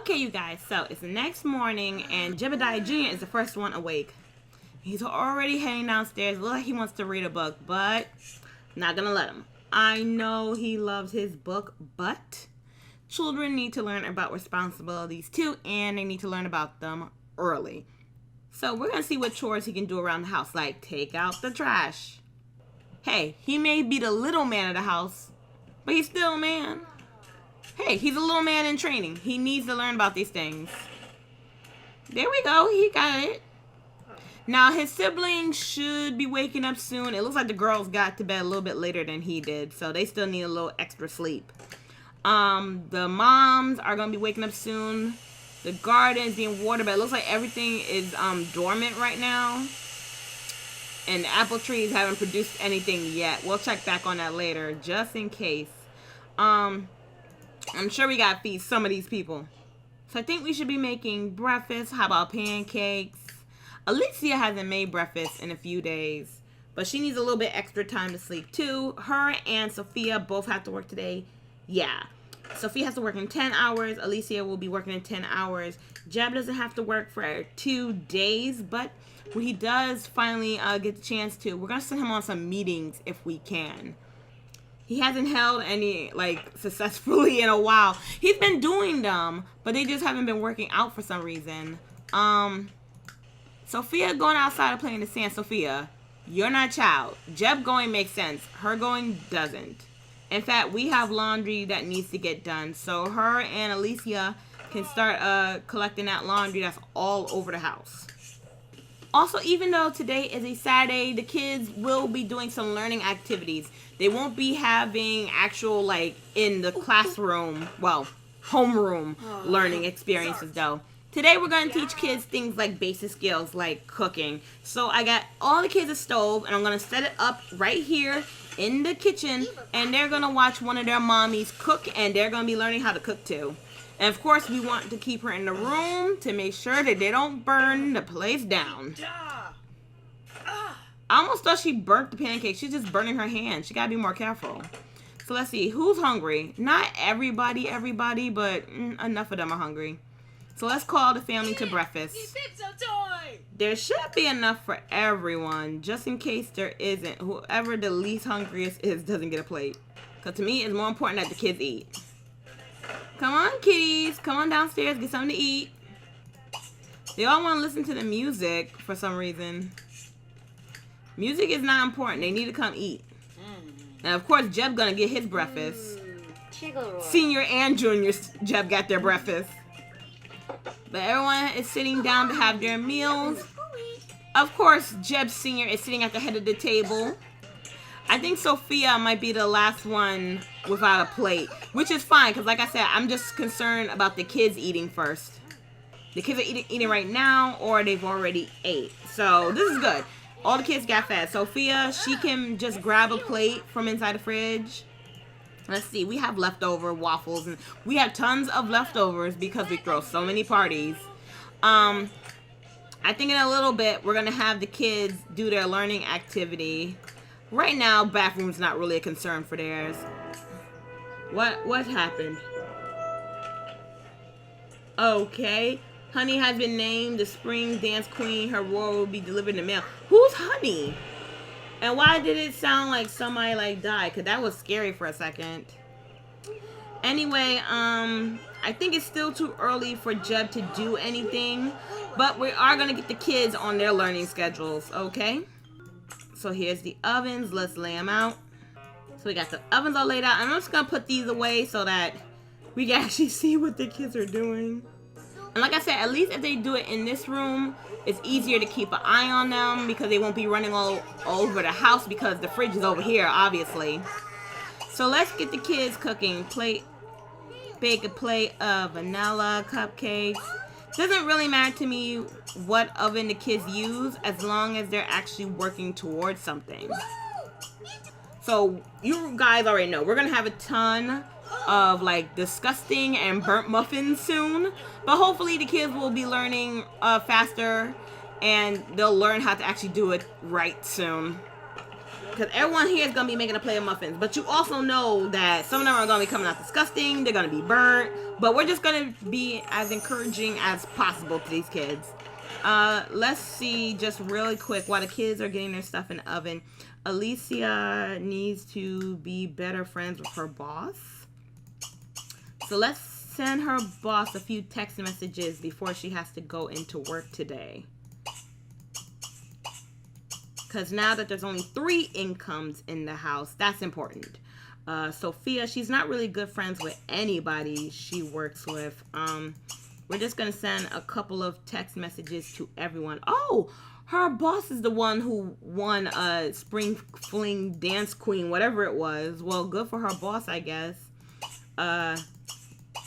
Okay, you guys, so it's the next morning, and Jebediah Jr. is the first one awake. He's already heading downstairs. Looks like he wants to read a book, but not gonna let him. I know he loves his book, but children need to learn about responsibilities too, and they need to learn about them early. So we're gonna see what chores he can do around the house, like take out the trash. Hey, he may be the little man of the house, but he's still a man. Hey, he's a little man in training. He needs to learn about these things. There we go. He got it. Now, his siblings should be waking up soon. It looks like the girls got to bed a little bit later than he did, so they still need a little extra sleep. The moms are going to be waking up soon. The garden's being watered, but it looks like everything is dormant right now. And the apple trees haven't produced anything yet. We'll check back on that later, just in case. I'm sure we gotta feed some of these people. So I think we should be making breakfast. How about pancakes? Alicia hasn't made breakfast in a few days, but she needs a little bit extra time to sleep too. Her and Sophia both have to work today. Yeah. Sophia has to work in 10 hours. Alicia will be working in 10 hours. Jeb doesn't have to work for 2 days, but when he does finally get the chance to, we're going to send him on some meetings if we can. He hasn't held any, successfully in a while. He's been doing them, but they just haven't been working out for some reason. Sophia going outside and playing in the sand. Sophia, you're not a child. Jeb going makes sense. Her going doesn't. In fact, we have laundry that needs to get done. So her and Alicia can start collecting that laundry that's all over the house. Also, even though today is a Saturday, the kids will be doing some learning activities. They won't be having actual, in the classroom, homeroom learning experiences, though. Today, we're going to teach kids things like basic skills, like cooking. So, I got all the kids a stove, and I'm going to set it up right here in the kitchen, and they're going to watch one of their mommies cook, and they're going to be learning how to cook, too. And, of course, we want to keep her in the room to make sure that they don't burn the place down. I almost thought she burnt the pancake. She's just burning her hand. She got to be more careful. So, let's see. Who's hungry? Not everybody, but enough of them are hungry. So, let's call the family to breakfast. There should be enough for everyone, just in case there isn't. Whoever the least hungriest is doesn't get a plate. Because to me, it's more important that the kids eat. Come on, kitties. Come on downstairs. Get something to eat. They all want to listen to the music for some reason. Music is not important. They need to come eat. Now, of course, Jeb gonna get his breakfast. Senior and junior Jeb got their breakfast. But everyone is sitting down to have their meals. Of course, Jeb Senior is sitting at the head of the table. I think Sophia might be the last one without a plate, which is fine, because like I said, I'm just concerned about the kids eating first. The kids are eating right now, or they've already ate. So this is good. All the kids got fed. Sophia, she can just grab a plate from inside the fridge. Let's see, we have leftover waffles, and we have tons of leftovers because we throw so many parties. I think in a little bit, we're going to have the kids do their learning activity. Right now, bathroom's not really a concern for theirs. What happened? Okay. Honey has been named the spring dance queen. Her role will be delivered in the mail. Who's Honey? And why did it sound like somebody died? Because that was scary for a second. Anyway, I think it's still too early for Jeb to do anything. But we are going to get the kids on their learning schedules, okay? So here's the ovens. Let's lay them out. So we got the ovens all laid out. I'm just going to put these away so that we can actually see what the kids are doing. And like I said, at least if they do it in this room, it's easier to keep an eye on them because they won't be running all over the house because the fridge is over here, obviously. So let's get the kids cooking. Bake a plate of vanilla cupcakes. Doesn't really matter to me what oven the kids use as long as they're actually working towards something. So you guys already know we're gonna have a ton of disgusting and burnt muffins soon, but hopefully the kids will be learning faster and they'll learn how to actually do it right soon. Because everyone here is going to be making a plate of muffins. But you also know that some of them are going to be coming out disgusting. They're going to be burnt. But we're just going to be as encouraging as possible to these kids. Let's see, just really quick, while the kids are getting their stuff in the oven, Alicia needs to be better friends with her boss. So let's send her boss a few text messages before she has to go into work today. Because now that there's only 3 incomes in the house, that's important. Sophia, she's not really good friends with anybody she works with. We're just going to send a couple of text messages to everyone. Oh, her boss is the one who won Spring Fling Dance Queen, whatever it was. Well, good for her boss, I guess.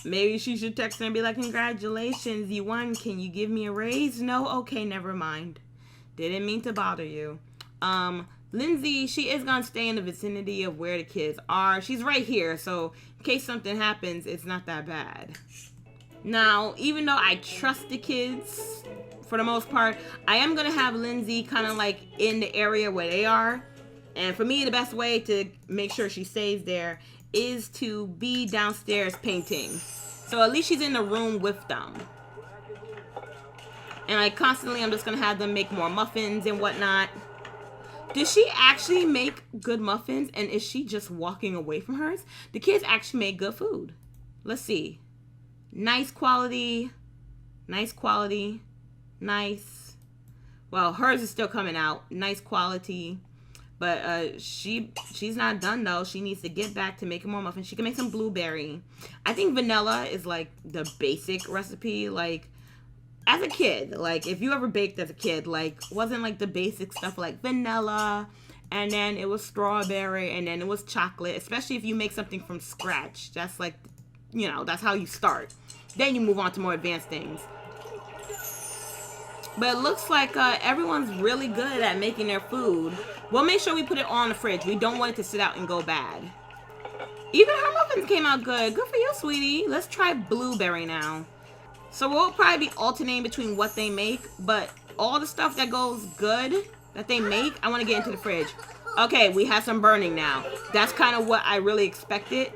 Maybe she should text her and be like, congratulations, you won. Can you give me a raise? No? Okay, never mind. Didn't mean to bother you. Lindsay, she is going to stay in the vicinity of where the kids are. She's right here, so in case something happens, it's not that bad. Now, even though I trust the kids for the most part, I am going to have Lindsay kind of like in the area where they are. And for me, the best way to make sure she stays there is to be downstairs painting. So at least she's in the room with them. And like constantly, I'm just going to have them make more muffins and whatnot. Does she actually make good muffins? And is she just walking away from hers? The kids actually make good food. Let's see. Nice quality. Nice quality. Nice. Well, hers is still coming out. Nice quality. But she's not done though. She needs to get back to making more muffins. She can make some blueberry. I think vanilla is like the basic recipe. Like as a kid, like if you ever baked as a kid, like wasn't like the basic stuff like vanilla, and then it was strawberry, and then it was chocolate. Especially if you make something from scratch. That's like, you know, that's how you start. Then you move on to more advanced things. But it looks like everyone's really good at making their food. We'll make sure we put it on the fridge. We don't want it to sit out and go bad. Even her muffins came out good. Good for you, sweetie. Let's try blueberry now. So we'll probably be alternating between what they make. But all the stuff that goes good that they make, I want to get into the fridge. Okay, we have some burning now. That's kind of what I really expected.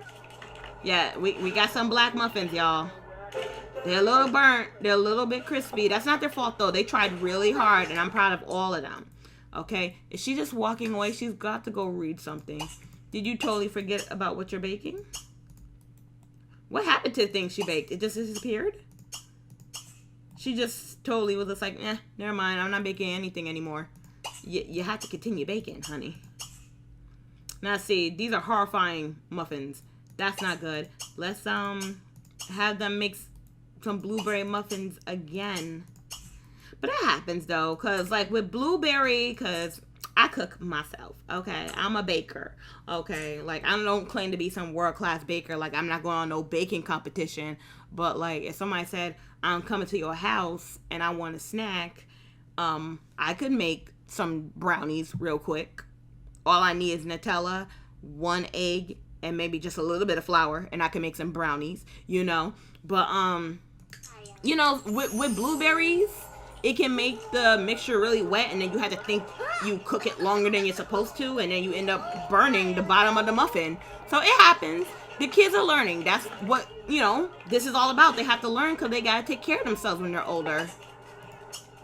Yeah, we got some black muffins, y'all. They're a little burnt. They're a little bit crispy. That's not their fault, though. They tried really hard, and I'm proud of all of them. Okay? Is she just walking away? She's got to go read something. Did you totally forget about what you're baking? What happened to the thing she baked? It just disappeared? She just totally was just like, never mind. I'm not baking anything anymore. You have to continue baking, honey. Now, see, these are horrifying muffins. That's not good. Let's have them mix some blueberry muffins again. But that happens though, because like with blueberry, because I cook myself, okay? I'm a baker, okay? Like I don't claim to be some world-class baker. Like I'm not going on no baking competition. But like if somebody said, I'm coming to your house and I want a snack, I could make some brownies real quick. All I need is Nutella, 1 egg, and maybe just a little bit of flour, and I can make some brownies, you know? But, you know, with blueberries, it can make the mixture really wet, and then you have to think you cook it longer than you're supposed to, and then you end up burning the bottom of the muffin. So it happens. The kids are learning. That's what, you know, this is all about. They have to learn because they got to take care of themselves when they're older.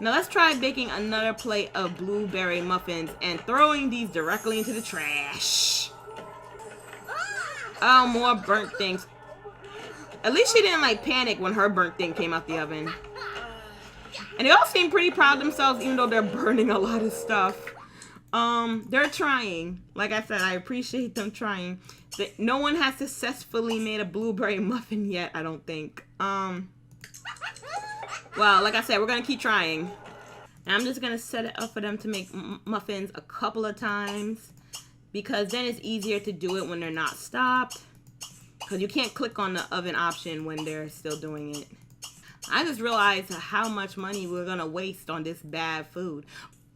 Now let's try baking another plate of blueberry muffins and throwing these directly into the trash. Oh, more burnt things. At least she didn't like panic when her burnt thing came out the oven. And they all seem pretty proud of themselves even though they're burning a lot of stuff. They're trying. Like I said, I appreciate them trying. No one has successfully made a blueberry muffin yet, I don't think. Well, like I said, we're going to keep trying. And I'm just going to set it up for them to make muffins a couple of times. Because then it's easier to do it when they're not stopped. Because you can't click on the oven option when they're still doing it. I just realized how much money we're going to waste on this bad food.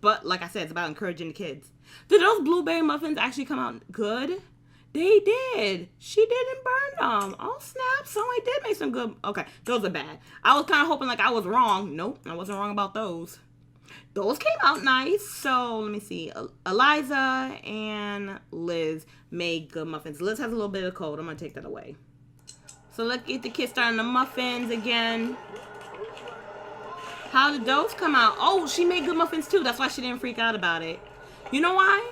But like I said, it's about encouraging the kids. Did those blueberry muffins actually come out good? They did. She didn't burn them. Oh, snap. Somebody did make some good. Okay, those are bad. I was kind of hoping like I was wrong. Nope, I wasn't wrong about those. Those came out nice. So let me see. Eliza and Liz made good muffins. Liz has a little bit of cold. I'm going to take that away. So let's get the kids starting the muffins again. How did those come out? Oh, she made good muffins too. That's why she didn't freak out about it. You know why?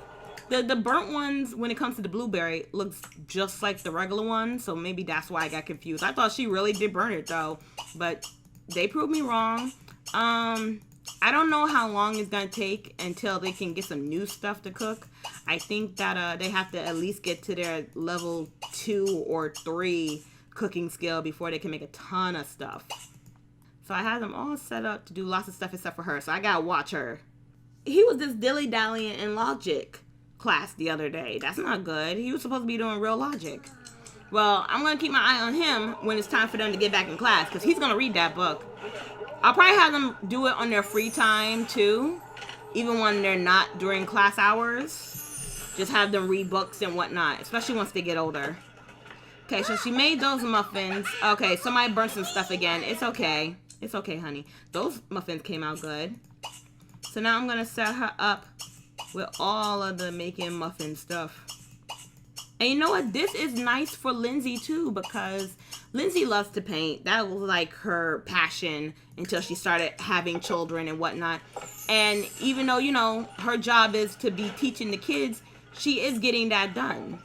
The burnt ones, when it comes to the blueberry, looks just like the regular one. So maybe that's why I got confused. I thought she really did burn it though. But they proved me wrong. I don't know how long it's going to take until they can get some new stuff to cook. I think that they have to at least get to their level 2 or 3 cooking skill before they can make a ton of stuff. So I had them all set up to do lots of stuff except for her. So I got to watch her. He was just dilly-dallying in logic class the other day. That's not good. He was supposed to be doing real logic. Well, I'm going to keep my eye on him when it's time for them to get back in class because he's going to read that book. I'll probably have them do it on their free time too, even when they're not during class hours. Just have them read books and whatnot, especially once they get older. Okay, so she made those muffins. Okay, somebody burnt some stuff again. It's okay. It's okay, honey. Those muffins came out good. So now I'm going to set her up with all of the making muffin stuff. And you know what? This is nice for Lindsay too because Lindsay loves to paint. That was like her passion until she started having children and whatnot. And even though, you know, her job is to be teaching the kids, she is getting that done.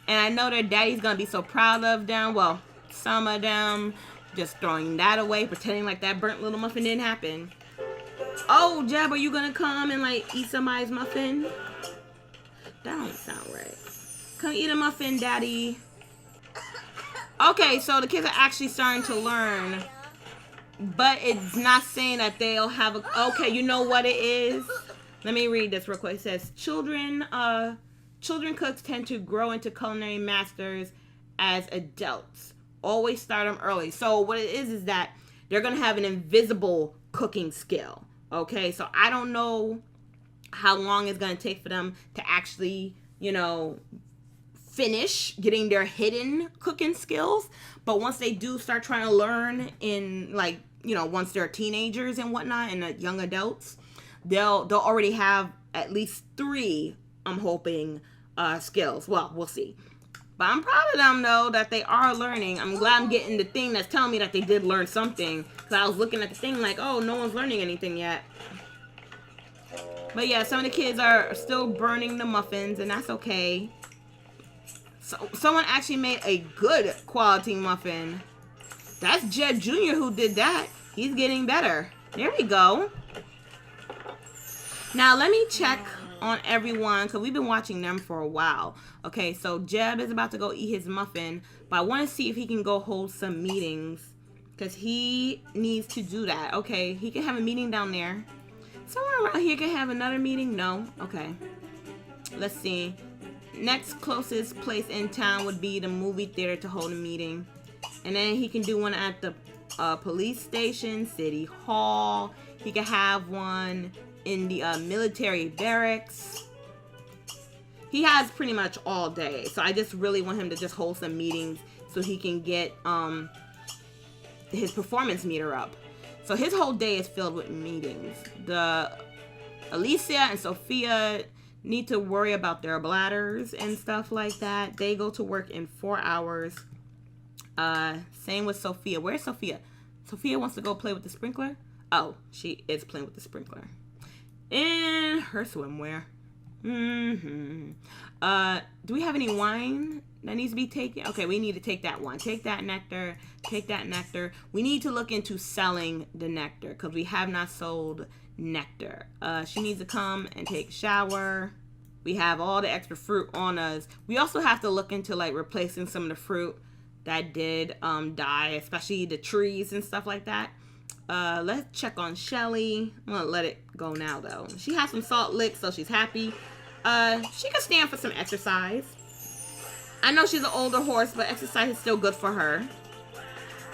And I know their daddy's going to be so proud of them. Well, some of them just throwing that away, pretending like that burnt little muffin didn't happen. Oh, Jeb, are you going to come and like eat somebody's muffin? That don't sound right. Come eat a muffin, Daddy. Okay, so the kids are actually starting to learn. But it's not saying that they'll have a... Okay, you know what it is? Let me read this real quick. It says, children cooks tend to grow into culinary masters as adults. Always start them early. So what it is that they're going to have an invisible cooking skill. Okay, so I don't know how long it's going to take for them to actually, you know, finish getting their hidden cooking skills. But once they do start trying to learn in, like, you know, once they're teenagers and whatnot and young adults, they'll already have at least 3, I'm hoping, skills. Well, we'll see. But I'm proud of them, though, that they are learning. I'm glad I'm getting the thing that's telling me that they did learn something. Because I was looking at the thing like, oh, no one's learning anything yet. But yeah, some of the kids are still burning the muffins, and that's okay. So someone actually made a good quality muffin. That's Jed Jr. who did that. He's getting better. There we go. Now let me check on everyone because we've been watching them for a while. Okay, so Jeb is about to go eat his muffin, but I want to see if he can go hold some meetings because he needs to do that. Okay, he can have a meeting down there. Someone around here can have another meeting? No? Okay. Let's see. Next closest place in town would be the movie theater to hold a meeting. And then he can do one at the police station, city hall. He can have one in the military barracks. He has pretty much all day. So I just really want him to just hold some meetings so he can get his performance meter up. So his whole day is filled with meetings. The Alicia and Sophia need to worry about their bladders and stuff like that. They go to work in 4 hours. Same with Sophia. Where's Sophia? Sophia wants to go play with the sprinkler. Oh, she is playing with the sprinkler in her swimwear. Do we have any wine that needs to be taken? Okay, we need to take that one. Take that nectar. Take that nectar. We need to look into selling the nectar because we have not sold nectar. She needs to come and take a shower. We have all the extra fruit on us. We also have to look into like replacing some of the fruit that did die, especially the trees and stuff like that. Let's check on Shelly. I'm gonna let it go now though. She has some salt licks, so she's happy. She can stand for some exercise. I know she's an older horse, but exercise is still good for her.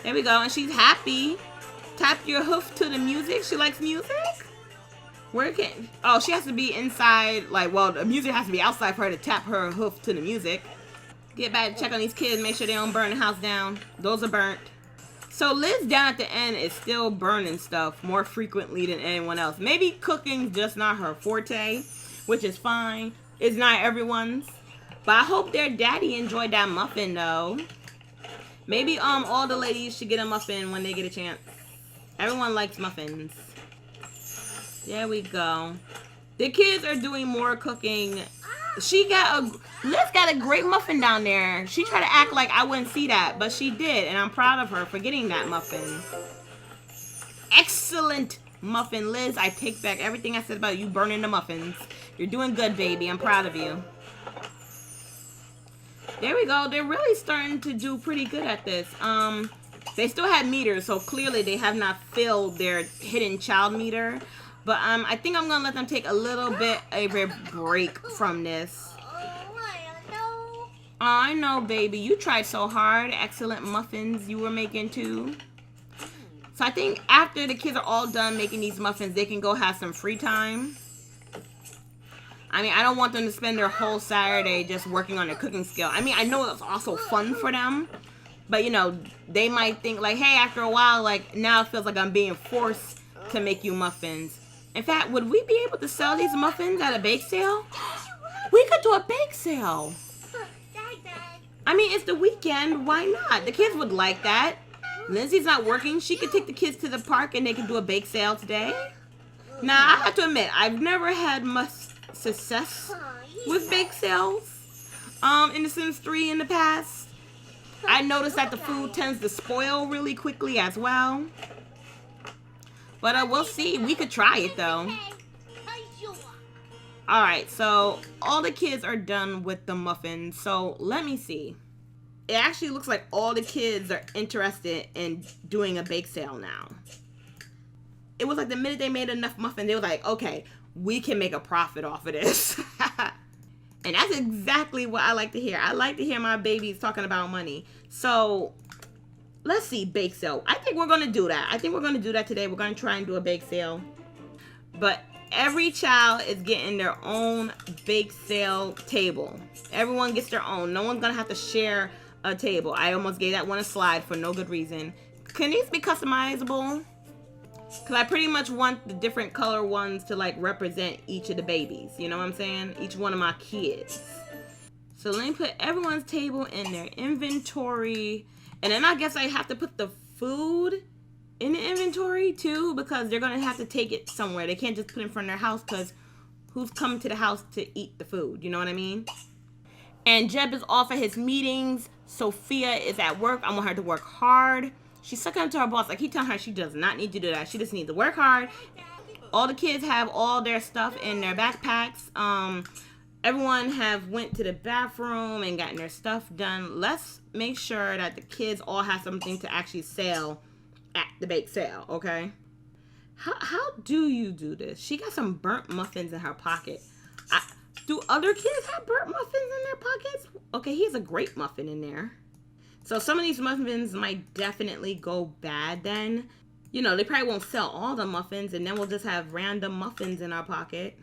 There we go, and she's happy. Tap your hoof to the music. She likes music. Where can... Oh, she has to be inside. Like, well, the music has to be outside for her to tap her hoof to the music. Get back, check on these kids, make sure they don't burn the house down. Those are burnt. So Liz down at the end is still burning stuff more frequently than anyone else. Maybe cooking's just not her forte, which is fine. It's not everyone's. But I hope their daddy enjoyed that muffin though. Maybe all the ladies should get a muffin when they get a chance. Everyone likes muffins. There we go. The kids are doing more cooking. Liz got a great muffin down there. She tried to act like I wouldn't see that, but she did, and I'm proud of her for getting that muffin. Excellent muffin, Liz. I take back everything I said about you burning the muffins. You're doing good, baby. I'm proud of you. There we go. They're really starting to do pretty good at this. They still had meters, so clearly they have not filled their hidden child meter. But I think I'm gonna let them take a little bit of a break from this. Oh, I know, baby. You tried so hard. Excellent muffins you were making too. So I think after the kids are all done making these muffins, they can go have some free time. I mean, I don't want them to spend their whole Saturday just working on their cooking skill. I mean, I know it's also fun for them. But, you know, they might think like, hey, after a while, like, now it feels like I'm being forced to make you muffins. In fact, would we be able to sell these muffins at a bake sale? We could do a bake sale. I mean, it's the weekend. Why not? The kids would like that. Lindsay's not working. She could take the kids to the park and they could do a bake sale today. Now, I have to admit, I've never had much success with bake sales in The Sims 3 in the past. I noticed that the food tends to spoil really quickly as well. But we'll see. We could try it though. Alright, so all the kids are done with the muffins. So let me see. It actually looks like all the kids are interested in doing a bake sale now. It was like the minute they made enough muffins, they were like, okay, we can make a profit off of this. And that's exactly what I like to hear. I like to hear my babies talking about money. So let's see, bake sale. I think we're going to do that. I think we're going to do that today. We're going to try and do a bake sale. But every child is getting their own bake sale table. Everyone gets their own. No one's going to have to share a table. I almost gave that one a slide for no good reason. Can these be customizable? Because I pretty much want the different color ones to like represent each of the babies. You know what I'm saying? Each one of my kids. So let me put everyone's table in their inventory. And then I guess I have to put the food in the inventory too, because they're going to have to take it somewhere. They can't just put it in front of their house because who's coming to the house to eat the food? You know what I mean? And Jeb is off at his meetings. Sophia is at work. I want her to work hard. She's sucking up to her boss. I keep telling her she does not need to do that. She just needs to work hard. All the kids have all their stuff in their backpacks. Everyone have went to the bathroom and gotten their stuff done. Let's make sure that the kids all have something to actually sell at the bake sale, okay? How do you do this? She got some burnt muffins in her pocket. Do other kids have burnt muffins in their pockets? Okay, he has a great muffin in there. So some of these muffins might definitely go bad then. You know, they probably won't sell all the muffins and then we'll just have random muffins in our pocket.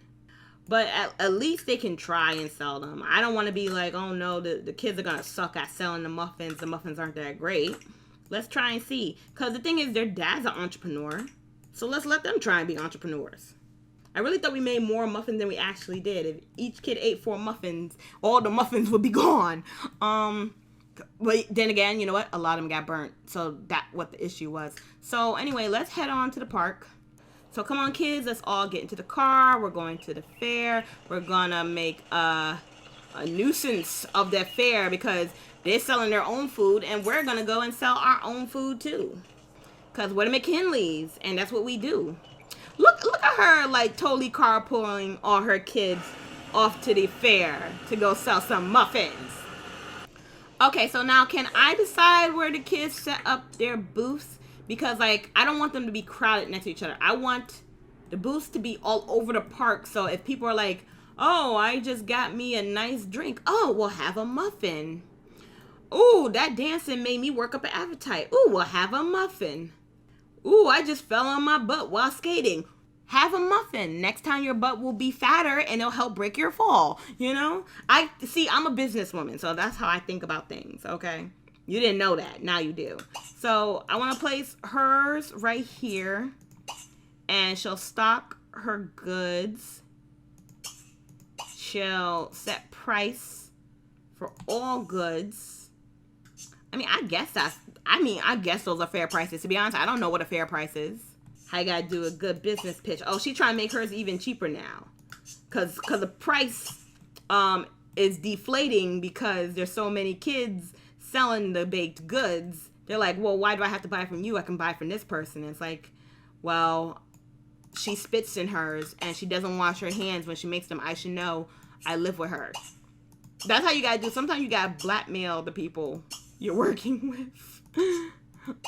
But at least they can try and sell them. I don't want to be like, oh no, the kids are going to suck at selling the muffins. The muffins aren't that great. Let's try and see. Because the thing is, their dad's an entrepreneur. So let's let them try and be entrepreneurs. I really thought we made more muffins than we actually did. If each kid ate 4 muffins, all the muffins would be gone. But then again, you know what? A lot of them got burnt. So that's what the issue was. So anyway, let's head on to the park. So come on, kids. Let's all get into the car. We're going to the fair. We're going to make a nuisance of that fair because they're selling their own food. And we're going to go and sell our own food too. Because we're the McKinleys. And that's what we do. Look at her like totally carpooling all her kids off to the fair to go sell some muffins. Okay, so now can I decide where the kids set up their booths? Because, like, I don't want them to be crowded next to each other. I want the booths to be all over the park. So if people are like, oh, I just got me a nice drink. Oh, we'll have a muffin. Ooh, that dancing made me work up an appetite. Ooh, we'll have a muffin. Ooh, I just fell on my butt while skating. Have a muffin. Next time your butt will be fatter and it'll help break your fall. You know? I'm a businesswoman, so that's how I think about things, okay? You didn't know that. Now you do. So I want to place hers right here. And she'll stock her goods. She'll set price for all goods. I guess those are fair prices. To be honest, I don't know what a fair price is. How you gotta do a good business pitch. Oh, she trying to make hers even cheaper now. Cause the price is deflating because there's so many kids selling the baked goods. They're like, well, why do I have to buy from you? I can buy from this person. It's like, well, she spits in hers and she doesn't wash her hands when she makes them. I should know. I live with her. That's how you gotta do. Sometimes you gotta blackmail the people you're working with.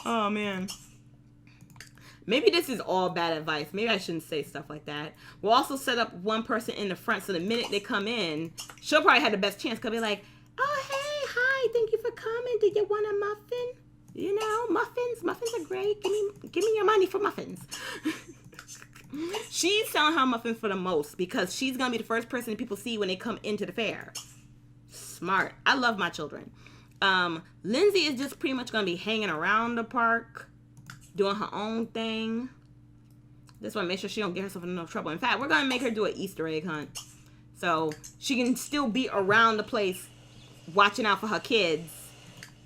Oh man. Maybe this is all bad advice. Maybe I shouldn't say stuff like that. We'll also set up one person in the front so the minute they come in, she'll probably have the best chance. Because be like, oh, hey, hi, thank you for coming. Did you want a muffin? You know, muffins. Muffins are great. Give me your money for muffins. She's selling her muffins for the most because she's going to be the first person that people see when they come into the fair. Smart. I love my children. Lindsay is just pretty much going to be hanging around the park, doing her own thing. Just want to make sure she don't get herself in no trouble. In fact, we're going to make her do an Easter egg hunt. So she can still be around the place watching out for her kids.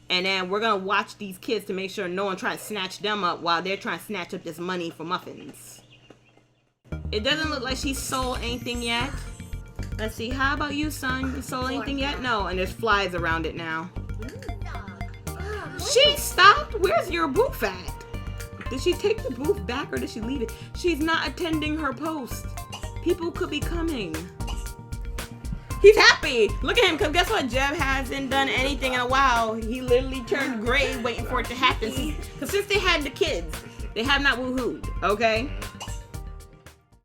And then we're going to watch these kids to make sure no one tries to snatch them up while they're trying to snatch up this money for muffins. It doesn't look like she sold anything yet. Let's see. How about you, son? You sold anything yet? No. And there's flies around it now. She stopped? Where's your booth at? Did she take the booth back or did she leave it? She's not attending her post. People could be coming. He's happy. Look at him, because guess what? Jeb hasn't done anything in a while. He literally turned gray waiting for it to happen. Because since they had the kids, they have not woohooed, okay?